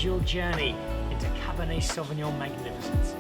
Lead your journey into Cabernet Sauvignon magnificence.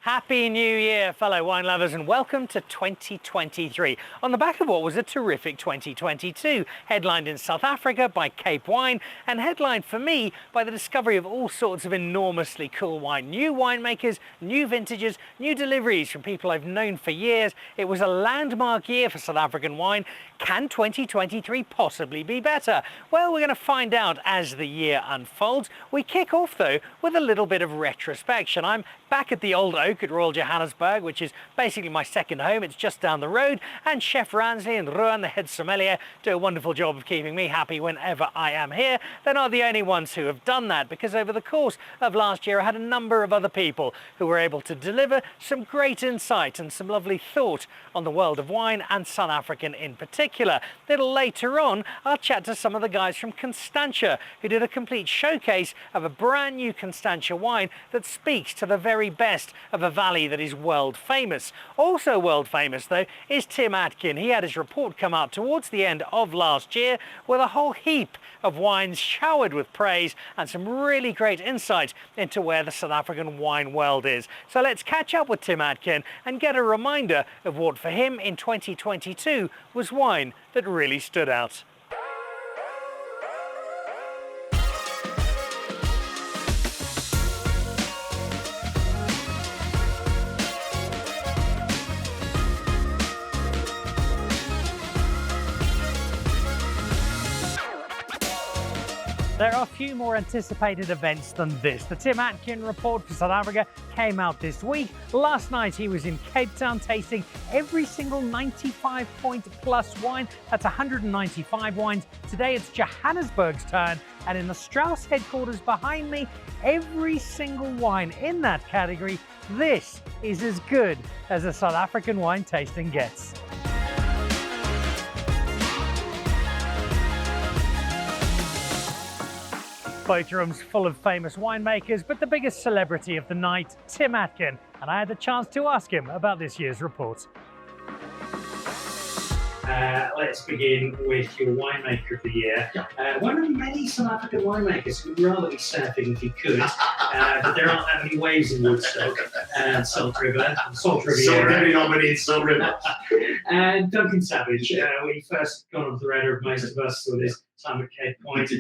Happy New Year, fellow wine lovers, and welcome to 2023. On the back of what was a terrific 2022, headlined in South Africa by Cape Wine, and headlined for me by the discovery of all sorts of enormously cool wine. New winemakers, new vintages, new deliveries from people I've known for years. It was a landmark year for South African wine. Can 2023 possibly be better? Well, we're going to find out as the year unfolds. We kick off, though, with a little bit of retrospection. I'm back at the Old Oak at Royal Johannesburg, which is basically my second home. It's just down the road, and Chef Ransley and Ruan, the head sommelier, do a wonderful job of keeping me happy whenever I am here. They're not the only ones who have done that, because over the course of last year I had a number of other people who were able to deliver some great insight and some lovely thought on the world of wine, and South African in particular. A little later on I'll chat to some of the guys from Constantia, who did a complete showcase of a brand new Constantia wine that speaks to the very best of a valley that is world famous. Also world famous, though, is Tim Atkin. He had his report come out towards the end of last year with a whole heap of wines showered with praise and some really great insight into where the South African wine world is. So let's catch up with Tim Atkin and get a reminder of what for him in 2022 was wine that really stood out. There are few more anticipated events than this. The Tim Atkin report for South Africa came out this week. Last night he was in Cape Town tasting every single 95-point plus wine. That's 195 wines. Today it's Johannesburg's turn, and in the Strauss headquarters behind me, every single wine in that category. This is as good as a South African wine tasting gets. Both rooms full of famous winemakers, but the biggest celebrity of the night, Tim Atkin, and I had the chance to ask him about this year's report. Let's begin with your winemaker of the year. One of many South African winemakers who would rather be surfing if he could, but there aren't that many waves in Woodstock and Salt River. Salt River. And Duncan Savage, when he first got on the radar of most of us for this time at Cape Point,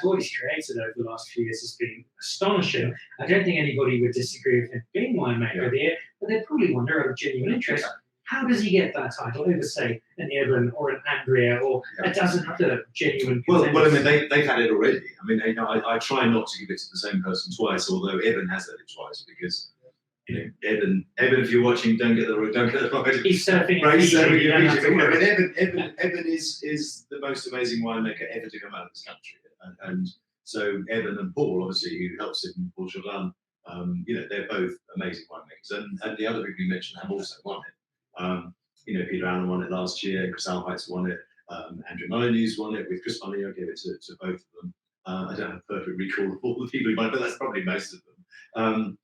what he's created over the last few years has been astonishing. I don't think anybody would disagree with him being winemaker of the year, but they'd probably wonder out of genuine interest, how does he get that title over, say, an Evan or an Andrea or a dozen other genuine contenders? Well, I mean, they've had it already. I mean, I try not to give it to the same person twice, although Evan has had it twice, because, you know, Evan, if you're watching, don't get the right. He's surfing. Evan is the most amazing winemaker ever to come out of this country, and so Evan and Paul, obviously, who helps him, Paul Chauvelin, you know, they're both amazing winemakers, and the other people you mentioned have also won it. You know, Peter Allen won it last year, Chris Alheitz won it, Andrew Molyneux's won it with Chris Molyneux. I gave it to both of them. I don't have a perfect recall of all the people who won it, but that's probably most of them.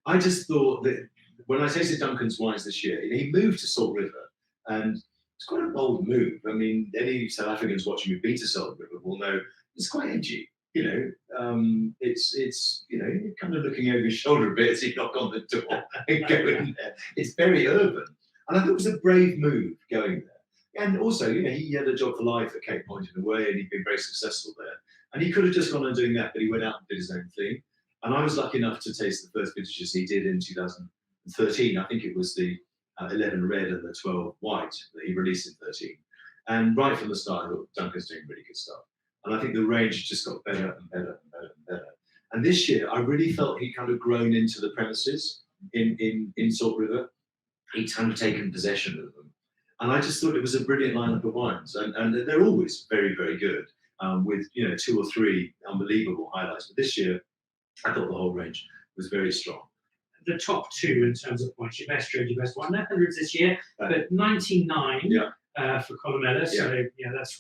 I just thought that when I tasted Duncan's wines this year, you know, he moved to Salt River, and it's quite a bold move. I mean, any South Africans watching who've been to Salt River will know it's quite edgy. You know, it's you know, you're kind of looking over your shoulder a bit as you knock on the door and go in there. It's very urban. And I thought it was a brave move going there. And also, you know, he had a job for life at Cape Point in a way, and he'd been very successful there. And he could have just gone on doing that, but he went out and did his own thing. And I was lucky enough to taste the first vintages he did in 2013. I think it was the 11 red and the 12 white that he released in 13. And right from the start, I thought Duncan's doing really good stuff. And I think the range just got better and better and better and better. And this year, I really felt he'd kind of grown into the premises in Salt River. He'd kind of taken possession of them. And I just thought it was a brilliant lineup of wines. And they're always very, very good, with, you know, 2 or 3 unbelievable highlights. But this year, I thought the whole range was very strong. The top 2 in terms of points, your best trade, your best wine, 100s this year, but 99 for Columella. So, yeah, that's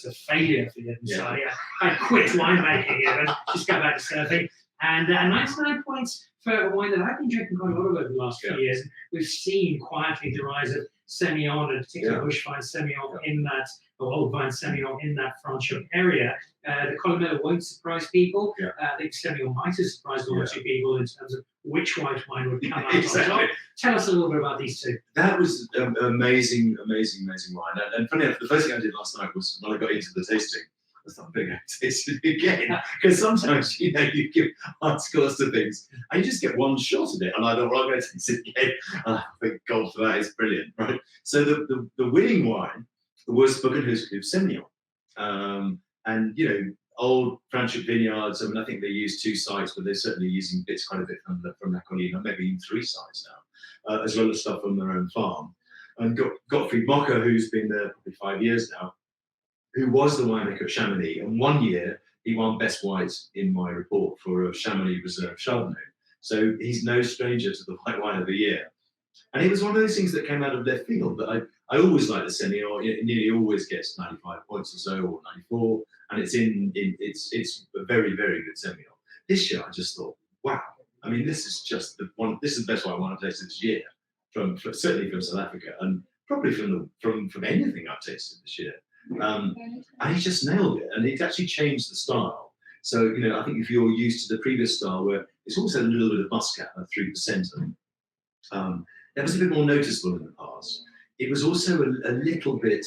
a failure for Evan. So, I quit winemaking, Evan, just go back to surfing. And 99 points for a wine that I've been drinking quite a lot of over the last few years. We've seen quietly the rise of Semillon, and particularly bush vine Semillon in that, or old vine Semillon in that Franche area. The Columella won't surprise people. I think Semillon might have surprised one or two people in terms of which white wine would come out on top. Tell us a little bit about these two. That was amazing wine. And funny enough, the first thing I did last night was when I got into the tasting, I thought, I'm going to taste it again. Because sometimes, you give hard scores to things and you just get one shot at it. And I thought, well, I'm going to taste it again. And I thank God for that. It's brilliant, right? So the winning wine was Bougainville Semillon. And, old Franche vineyards. I mean, I think they use 2 sites, but they're certainly using quite a bit from La Colline, maybe even 3 sites now, as well as stuff from their own farm. And Gottfried Mocker, who's been there probably 5 years now, who was the winemaker at Chamonix. And one year he won Best White in my report for a Chamonix Reserve Chardonnay. So he's no stranger to the White Wine of the Year. And it was one of those things that came out of left field. But I always like the Semillon. It nearly always gets 95 points or so, or 94. And it's a very, very good Semillon. This year I just thought, wow. I mean, this is just this is the best wine I've tasted this year, certainly from South Africa, and probably from anything I've tasted this year. And he just nailed it, and it actually changed the style. So, I think if you're used to the previous style where it's also a little bit of muscat at 3%, that was a bit more noticeable in the past. It was also a little bit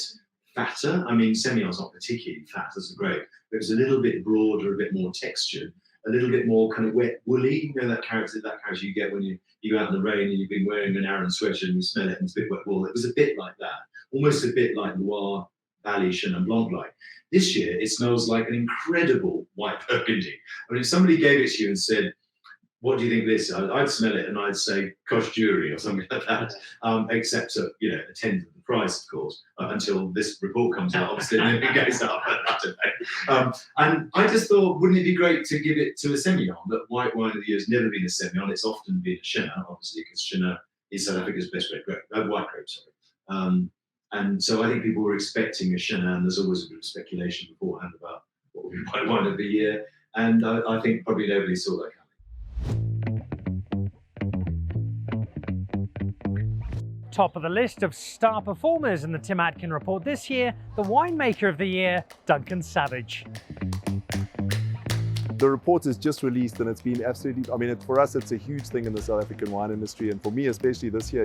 fatter. I mean, Semillon's not particularly fat as a grape, but it was a little bit broader, a bit more textured, a little bit more kind of wet, woolly. That character you get when you go out in the rain and you've been wearing an Aran sweatshirt and you smell it and it's a bit wet wool. It was a bit like that, almost a bit like Loire Valley Chenin Blanc like. This year, it smells like an incredible white Burgundy. I mean, if somebody gave it to you and said, what do you think of this? I'd smell it and I'd say Coche Jury or something like that, except at, a tenth of the price, of course, until this report comes out, obviously, and then it goes up. I don't know. And I just thought, wouldn't it be great to give it to a Semillon? That White Wine of the Year has never been a Semillon. It's often been a Chenin, obviously, because Chenin is South Africa's best red grape, white grape, sorry. And so I think people were expecting a Chenin. There's always a bit of speculation beforehand about what would be White Wine of the Year. And I think probably nobody saw that coming. Top of the list of star performers in the Tim Atkin report this year, the winemaker of the year, Duncan Savage. The report is just released and it's been absolutely, for us, it's a huge thing in the South African wine industry. And for me, especially this year,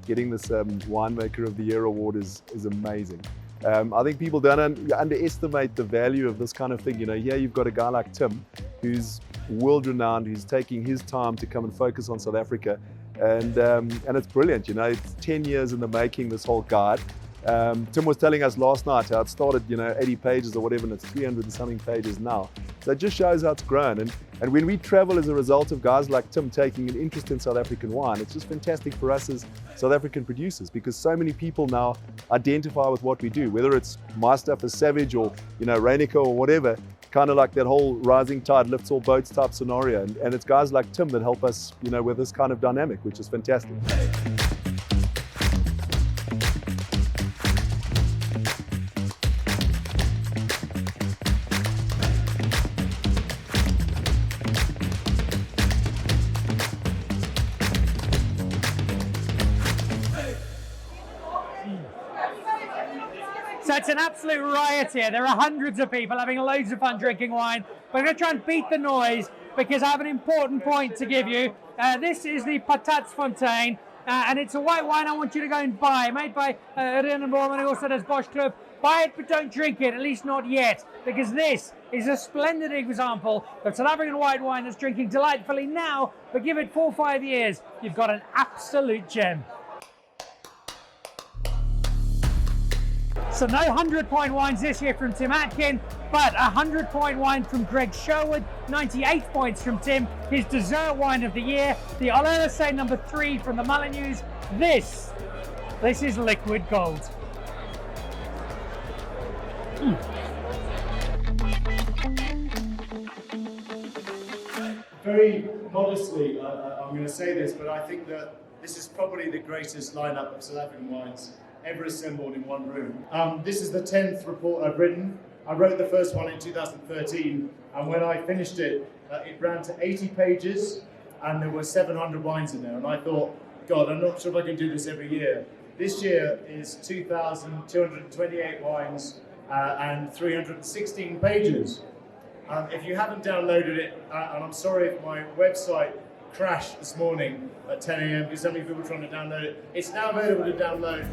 getting this Winemaker of the Year award is amazing. I think people don't underestimate the value of this kind of thing. Here you've got a guy like Tim, who's world-renowned, who's taking his time to come and focus on South Africa. And it's brilliant, it's 10 years in the making, this whole guide. Tim was telling us last night how it started, 80 pages or whatever, and it's 300 and something pages now. So it just shows how it's grown. And when we travel as a result of guys like Tim taking an interest in South African wine, it's just fantastic for us as South African producers, because so many people now identify with what we do, whether it's my stuff as Savage or, Reinecker or whatever, kind of like that whole rising tide lifts all boats type scenario. And it's guys like Tim that help us, with this kind of dynamic, which is fantastic. So it's an absolute riot here. There are hundreds of people having loads of fun drinking wine. We're going to try and beat the noise because I have an important point to give you. This is the Patatfontein, and it's a white wine I want you to go and buy, made by Renenboom, and it also does Bosch Club. Buy it, but don't drink it, at least not yet, because this is a splendid example of South African white wine that's drinking delightfully now, but give it 4 or 5 years, you've got an absolute gem. So no 100-point wines this year from Tim Atkin, but a 100-point wine from Greg Sherwood, 98 points from Tim, his dessert wine of the year, the Olelese number 3 from the Molyneux. This is liquid gold. Very modestly, I'm going to say this, but I think that this is probably the greatest lineup of South African wines ever assembled in one room. This is the 10th report I've written. I wrote the first one in 2013, and when I finished it, It ran to 80 pages and there were 700 wines in there. And I thought, God, I'm not sure if I can do this every year. This year is 2,228 wines and 316 pages. If you haven't downloaded it, and I'm sorry if my website crashed this morning at 10 a.m. because so many people were trying to download it, it's now available to download.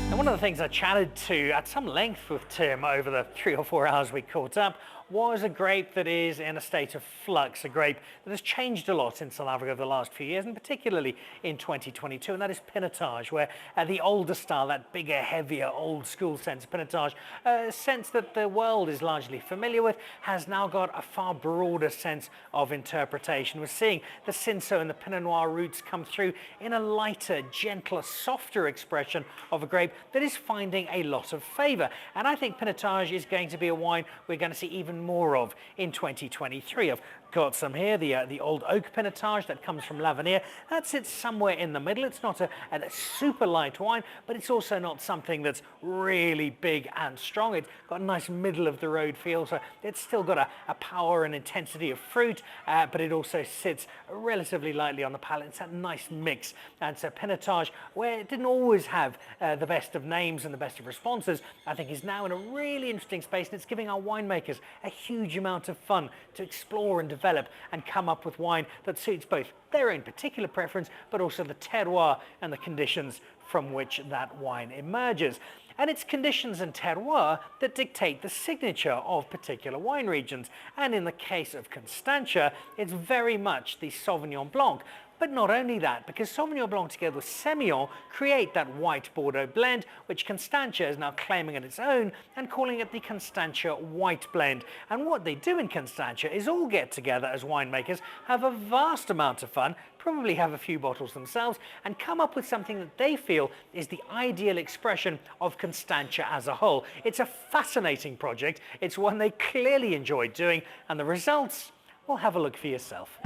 And one of the things I chatted to at some length with Tim over the 3 or 4 hours we caught up was a grape that is in a state of flux, a grape that has changed a lot in South Africa over the last few years, and particularly in 2022, and that is Pinotage, where the older style, that bigger, heavier, old school sense of Pinotage, a sense that the world is largely familiar with, has now got a far broader sense of interpretation. We're seeing the Cinsault and the Pinot Noir roots come through in a lighter, gentler, softer expression of a grape that is finding a lot of favour. And I think Pinotage is going to be a wine we're going to see even more of in 2023. I've got some here, the old oak Pinotage that comes from L'Avenir. That sits somewhere in the middle. It's not a super light wine, but it's also not something that's really big and strong. It's got a nice middle of the road feel, so it's still got a power and intensity of fruit, but it also sits relatively lightly on the palate. It's that nice mix. And so Pinotage, where it didn't always have the best of names and the best of responses, I think is now in a really interesting space, and it's giving our winemakers a huge amount of fun to explore and develop and come up with wine that suits both their own particular preference, but also the terroir and the conditions from which that wine emerges. And it's conditions and terroir that dictate the signature of particular wine regions. And in the case of Constantia, it's very much the Sauvignon Blanc. But not only that, because Sauvignon Blanc together with Semillon create that white Bordeaux blend, which Constantia is now claiming as its own and calling it the Constantia White Blend. And what they do in Constantia is all get together as winemakers, have a vast amount of fun, probably have a few bottles themselves, and come up with something that they feel is the ideal expression of Constantia as a whole. It's a fascinating project. It's one they clearly enjoy doing, and the results, well, have a look for yourself.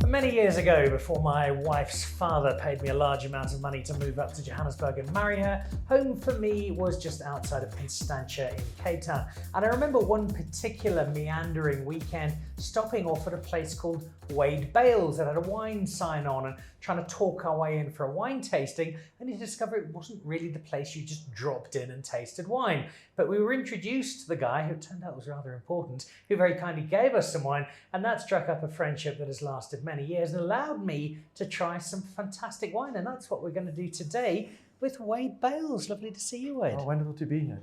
Many years ago, before my wife's father paid me a large amount of money to move up to Johannesburg and marry her, home for me was just outside of Constantia in Cape Town. And I remember one particular meandering weekend stopping off at a place called Wade Bales that had a wine sign on and trying to talk our way in for a wine tasting, and you discover it wasn't really the place you just dropped in and tasted wine. But we were introduced to the guy, who it turned out was rather important, who very kindly gave us some wine, and that struck up a friendship that has lasted many years and allowed me to try some fantastic wine, and that's what we're going to do today with Wade Bales. Lovely to see you, Wade. Oh, wonderful to be here.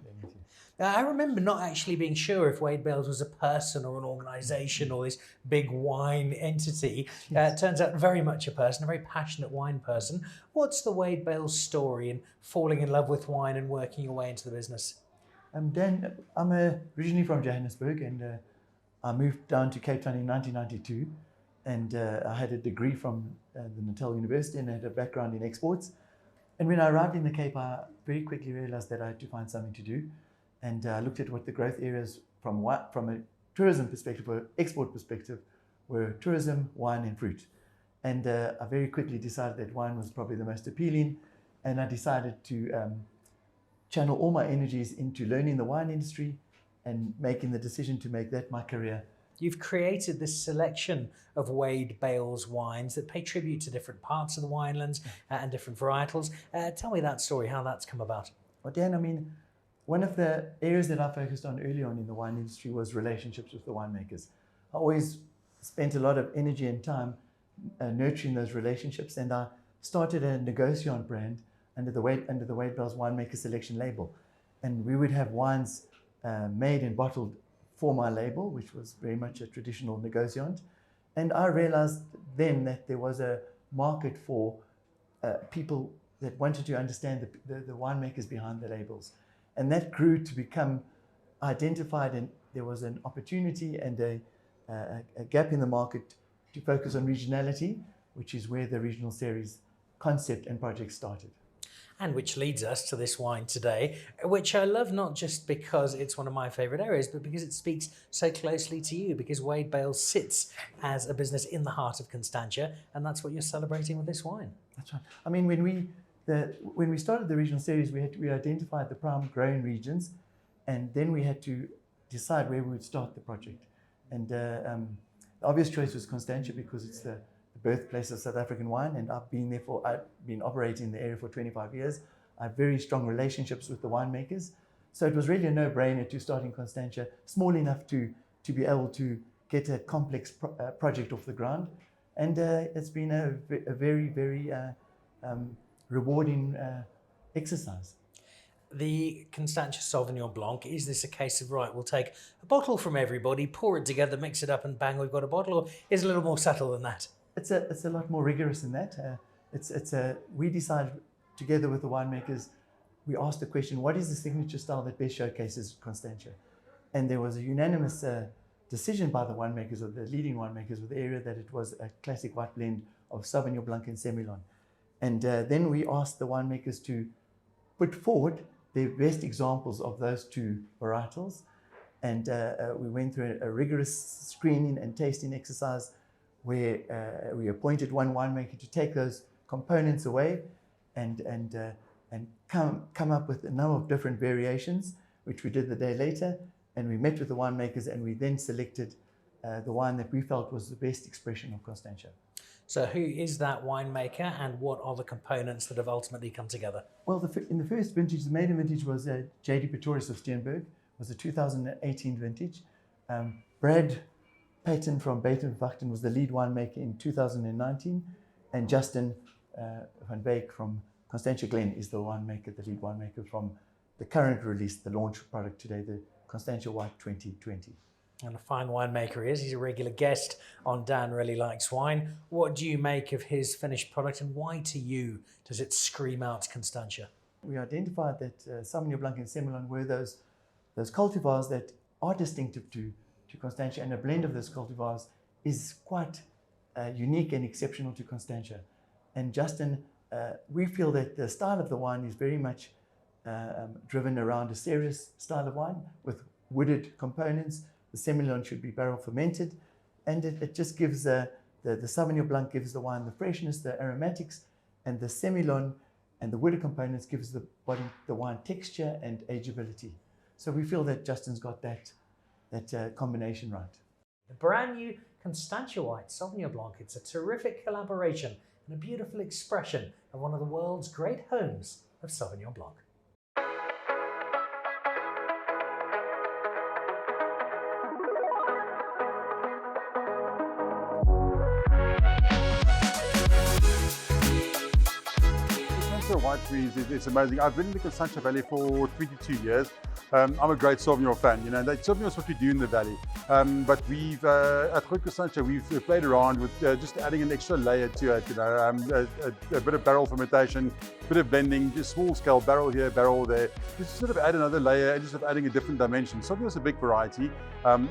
I remember not actually being sure if Wade Bales was a person or an organisation or this big wine entity. Yes. Turns out very much a person, a very passionate wine person. What's the Wade Bales story in falling in love with wine and working your way into the business? Dan, I'm originally from Johannesburg, and I moved down to Cape Town in 1992, and I had a degree from the Natal University and I had a background in exports. And when I arrived in the Cape, I very quickly realised that I had to find something to do. And I looked at what the growth areas from a tourism perspective or export perspective were tourism, wine and fruit. And I very quickly decided that wine was probably the most appealing, and I decided to channel all my energies into learning the wine industry and making the decision to make that my career. You've created this selection of Wade Bales wines that pay tribute to different parts of the winelands and different varietals. Tell me that story, how that's come about. Well, Dan, I mean, one of the areas that I focused on early on in the wine industry was relationships with the winemakers. I always spent a lot of energy and time nurturing those relationships, and I started a negociant brand under the Wade Bales Winemaker Selection label. And we would have wines made and bottled for my label, which was very much a traditional negociant. And I realized then that there was a market for people that wanted to understand the winemakers behind the labels. And that grew to become identified, and there was an opportunity and a gap in the market to focus on regionality, which is where the regional series concept and project started. And which leads us to this wine today, which I love not just because it's one of my favourite areas, but because it speaks so closely to you, because Wade Bales sits as a business in the heart of Constantia, and that's what you're celebrating with this wine. That's right. I mean, when we started the regional series, we identified the prime growing regions, and then we had to decide where we would start the project. And the obvious choice was Constantia because it's the birthplace of South African wine, and I've been operating in the area for 25 years. I have very strong relationships with the winemakers, so it was really a no-brainer to start in Constantia, small enough to be able to get a complex project off the ground, and it's been a very, very rewarding exercise. The Constantia Sauvignon Blanc, is this a case of, right, we'll take a bottle from everybody, pour it together, mix it up, and bang, we've got a bottle, or is it a little more subtle than that? It's a lot more rigorous than that. We decided together with the winemakers, we asked the question, what is the signature style that best showcases Constantia? And there was a unanimous decision by the winemakers, or the leading winemakers of the area, that it was a classic white blend of Sauvignon Blanc and Semillon. And then we asked the winemakers to put forward their best examples of those two varietals. And we went through a rigorous screening and tasting exercise where we appointed one winemaker to take those components away and come up with a number of different variations, which we did the day later. And we met with the winemakers, and we then selected the wine that we felt was the best expression of Constantia. So who is that winemaker, and what are the components that have ultimately come together? Well, in the first vintage, the maiden vintage was J.D. Pretorius of Steenberg, was a 2018 vintage. Brad Payton from Baton Wachten was the lead winemaker in 2019, and Justin van Beek from Constantia Glen is the lead winemaker from the current release, the launch product today, the Constantia White 2020. And a fine winemaker he is. He's a regular guest on Dan Really Likes Wine. What do you make of his finished product, and why to you does it scream out Constantia? We identified that Sauvignon Blanc and Semillon were those cultivars that are distinctive to Constantia, and a blend of those cultivars is quite unique and exceptional to Constantia. And Justin, we feel that the style of the wine is very much driven around a serious style of wine with wooded components. The Semillon should be barrel fermented, and it just gives the Sauvignon Blanc gives the wine the freshness, the aromatics, and the Semillon and the wooded components gives the wine texture and ageability. So we feel that Justin's got that combination right. The brand new Constantia White Sauvignon Blanc. It's a terrific collaboration and a beautiful expression of one of the world's great homes of Sauvignon Blanc. White trees, it's amazing. I've been in the Constantia Valley for 22 years. I'm a great Sauvignon fan, Sauvignon is what we do in the valley. But we've, at Constantia, we've played around with just adding an extra layer to it, a bit of barrel fermentation, a bit of blending, just small scale, barrel here, barrel there. Just sort of add another layer and just sort of adding a different dimension. Sauvignon is a big variety.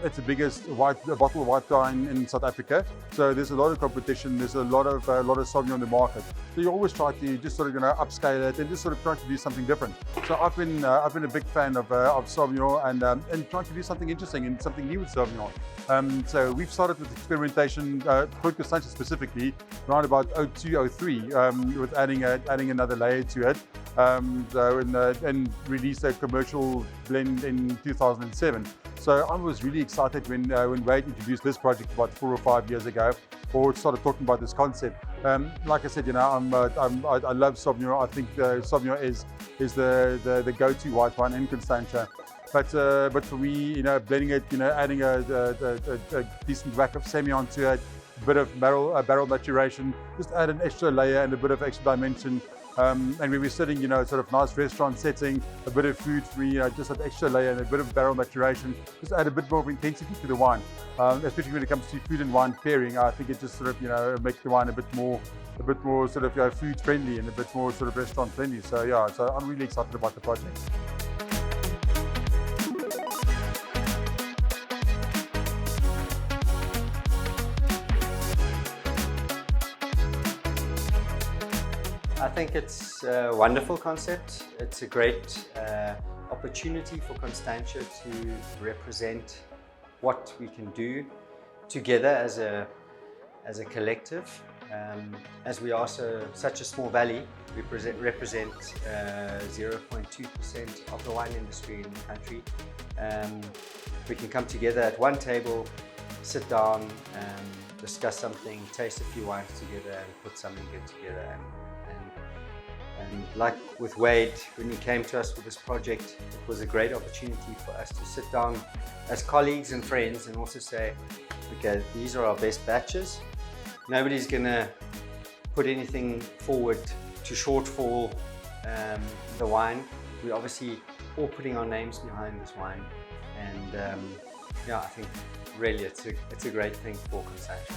It's the biggest bottle of white wine in South Africa. So there's a lot of competition. There's a lot of Sauvignon on the market. So you always try to just sort of upscale it and just sort of try to do something different. So I've been a big fan of Sauvignon and trying to do something interesting and something new with Sauvignon. So we've started with experimentation, for Constantia specifically, around about 0203, with adding another layer to it, and released a commercial blend in 2007. So I was really excited when Wade introduced this project about 4 or 5 years ago, or started talking about this concept. Like I said, I love Sauvignon. I think Sauvignon is the go-to white wine in Constantia. But for me, blending it, adding a decent whack of Semillon to it, a bit of barrel maturation, just add an extra layer and a bit of extra dimension. And we were sitting, sort of nice restaurant setting, a bit of food for me, just that extra layer and a bit of barrel maturation, just add a bit more of intensity to the wine, especially when it comes to food and wine pairing. I think it just sort of, makes the wine a bit more sort of food friendly and a bit more sort of restaurant friendly. So yeah, so I'm really excited about the project. I think it's a wonderful concept. It's a great opportunity for Constantia to represent what we can do together as a collective. As we are such a small valley, we represent 0.2% of the wine industry in the country. We can come together at one table, sit down, discuss something, taste a few wines together and put something good together. And like with Wade, when he came to us with this project, it was a great opportunity for us to sit down as colleagues and friends and also say, okay, these are our best batches. Nobody's going to put anything forward to shortfall the wine. We're obviously all putting our names behind this wine, and yeah, I think really it's a great thing for Constantia.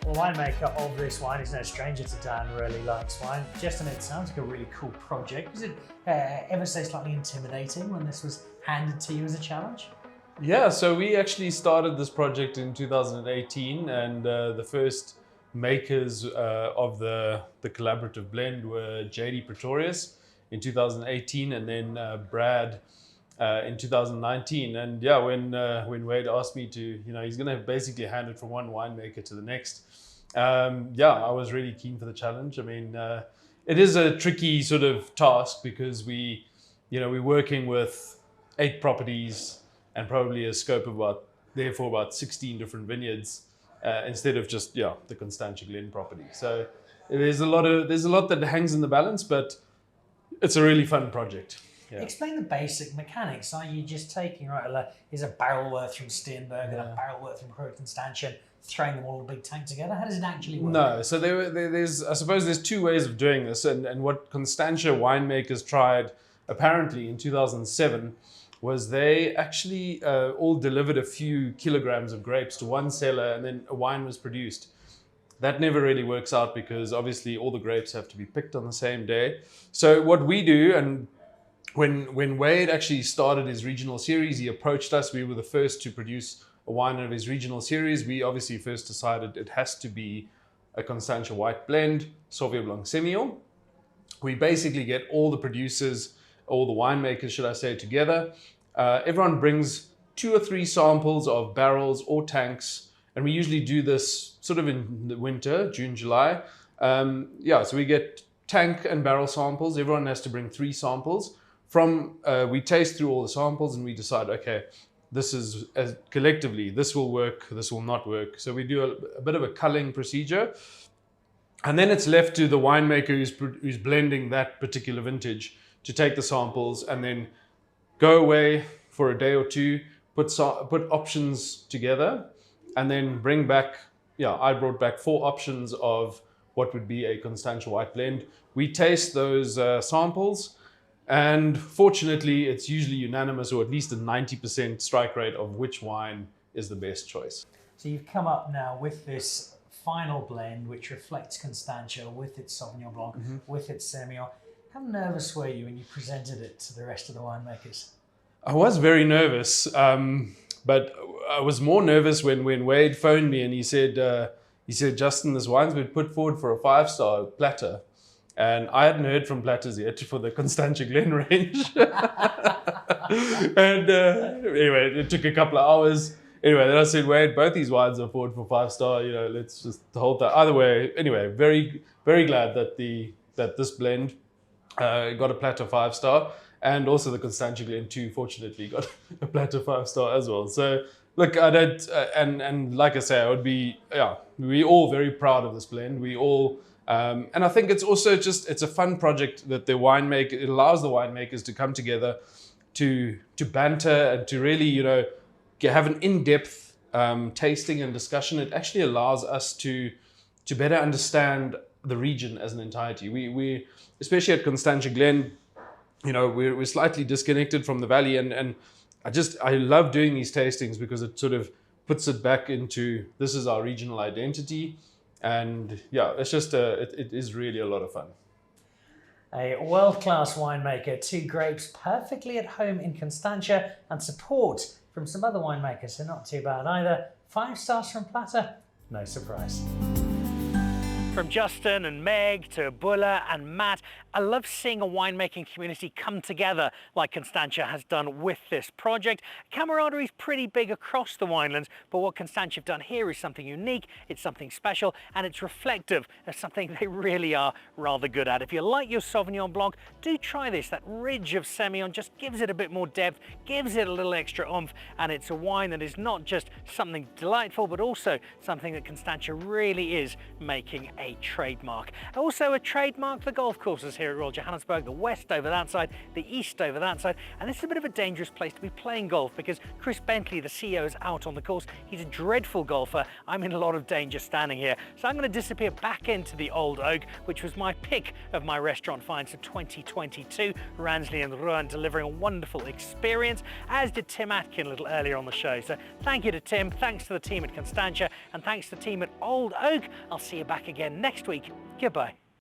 Well, the winemaker of this wine is no stranger to Dan, really likes wine. Justin, it sounds like a really cool project. Was it ever so slightly intimidating when this was handed to you as a challenge? Yeah, so we actually started this project in 2018, and the first makers of the collaborative blend were JD Pretorius in 2018, and then Brad in 2019. And yeah, when Wade asked me to, he's going to basically hand it from one winemaker to the next. Yeah, I was really keen for the challenge. I mean, it is a tricky sort of task because we're working with 8 properties and probably a scope of about 16 different vineyards instead of just the Constantia Glen property. So there's a lot that hangs in the balance, but it's a really fun project. Yeah. Explain the basic mechanics. Are you just taking, here's a barrel worth from Steenberg and a barrel worth from Constantia, throwing them all in a big tank together? How does it actually work? No, so I suppose there's 2 ways of doing this, and what Constantia winemakers tried apparently in 2007 was they actually all delivered a few kilograms of grapes to one cellar, and then a wine was produced. That never really works out because obviously all the grapes have to be picked on the same day. So what we do, and when Wade actually started his regional series, he approached us. We were the first to produce a wine of his regional series. We obviously first decided it has to be a Constantia white blend, Sauvignon Blanc Semillon. We basically get all the producers, all the winemakers, should I say, together. Everyone brings 2 or 3 samples of barrels or tanks, and we usually do this sort of in the winter, June, July. So we get tank and barrel samples. Everyone has to bring 3 samples. We taste through all the samples and we decide, okay, this is collectively, this will work, this will not work. So we do a bit of a culling procedure, and then it's left to the winemaker who's blending that particular vintage to take the samples and then go away for a day or 2, put options together, and then bring back. I brought back 4 options of what would be a Constantia white blend. We taste those samples. And fortunately, it's usually unanimous, or at least a 90% strike rate of which wine is the best choice. So you've come up now with this final blend, which reflects Constantia with its Sauvignon Blanc, with its Semillon. How nervous were you when you presented it to the rest of the winemakers? I was very nervous, but I was more nervous when Wade phoned me and he said, Justin, this wine's been put forward for a 5-star platter. And I hadn't heard from platters yet for the Constantia Glen range. And anyway, it took a couple of hours. Anyway, then I said, Wade, both these wines are forward for 5-star. Let's just hold that. Either way, anyway, very, very glad that this blend got a platter 5-star. And also the Constantia Glen 2, fortunately, got a platter 5-star as well. So look, I don't, and like I say, we're all very proud of this blend. We all, and I think it's also it's a fun project that it allows the winemakers to come together to banter and to really, have an in-depth tasting and discussion. It actually allows us to better understand the region as an entirety. We especially at Constantia Glen, we're slightly disconnected from the valley, and I love doing these tastings because it sort of puts it back into, this is our regional identity. And it's just it is really a lot of fun. A world-class winemaker, 2 grapes perfectly at home in Constantia, and support from some other winemakers, so not too bad either. 5 stars from Platter, no surprise. From Justin and Meg to Bulla and Matt, I love seeing a winemaking community come together like Constantia has done with this project. Camaraderie is pretty big across the winelands, but what Constantia have done here is something unique, it's something special, and it's reflective of something they really are rather good at. If you like your Sauvignon Blanc, do try this. That ridge of Semillon just gives it a bit more depth, gives it a little extra oomph, and it's a wine that is not just something delightful, but also something that Constantia really is making a trademark. Also a trademark, the golf courses here at Royal Johannesburg, the west over that side, the east over that side, and this is a bit of a dangerous place to be playing golf because Chris Bentley, the CEO, is out on the course. He's a dreadful golfer. I'm in a lot of danger standing here. So I'm going to disappear back into the Old Oak, which was my pick of my restaurant finds for 2022. Ransley and Rouen delivering a wonderful experience, as did Tim Atkin a little earlier on the show. So thank you to Tim, thanks to the team at Constantia, and thanks to the team at Old Oak. I'll see you back again next week. Goodbye.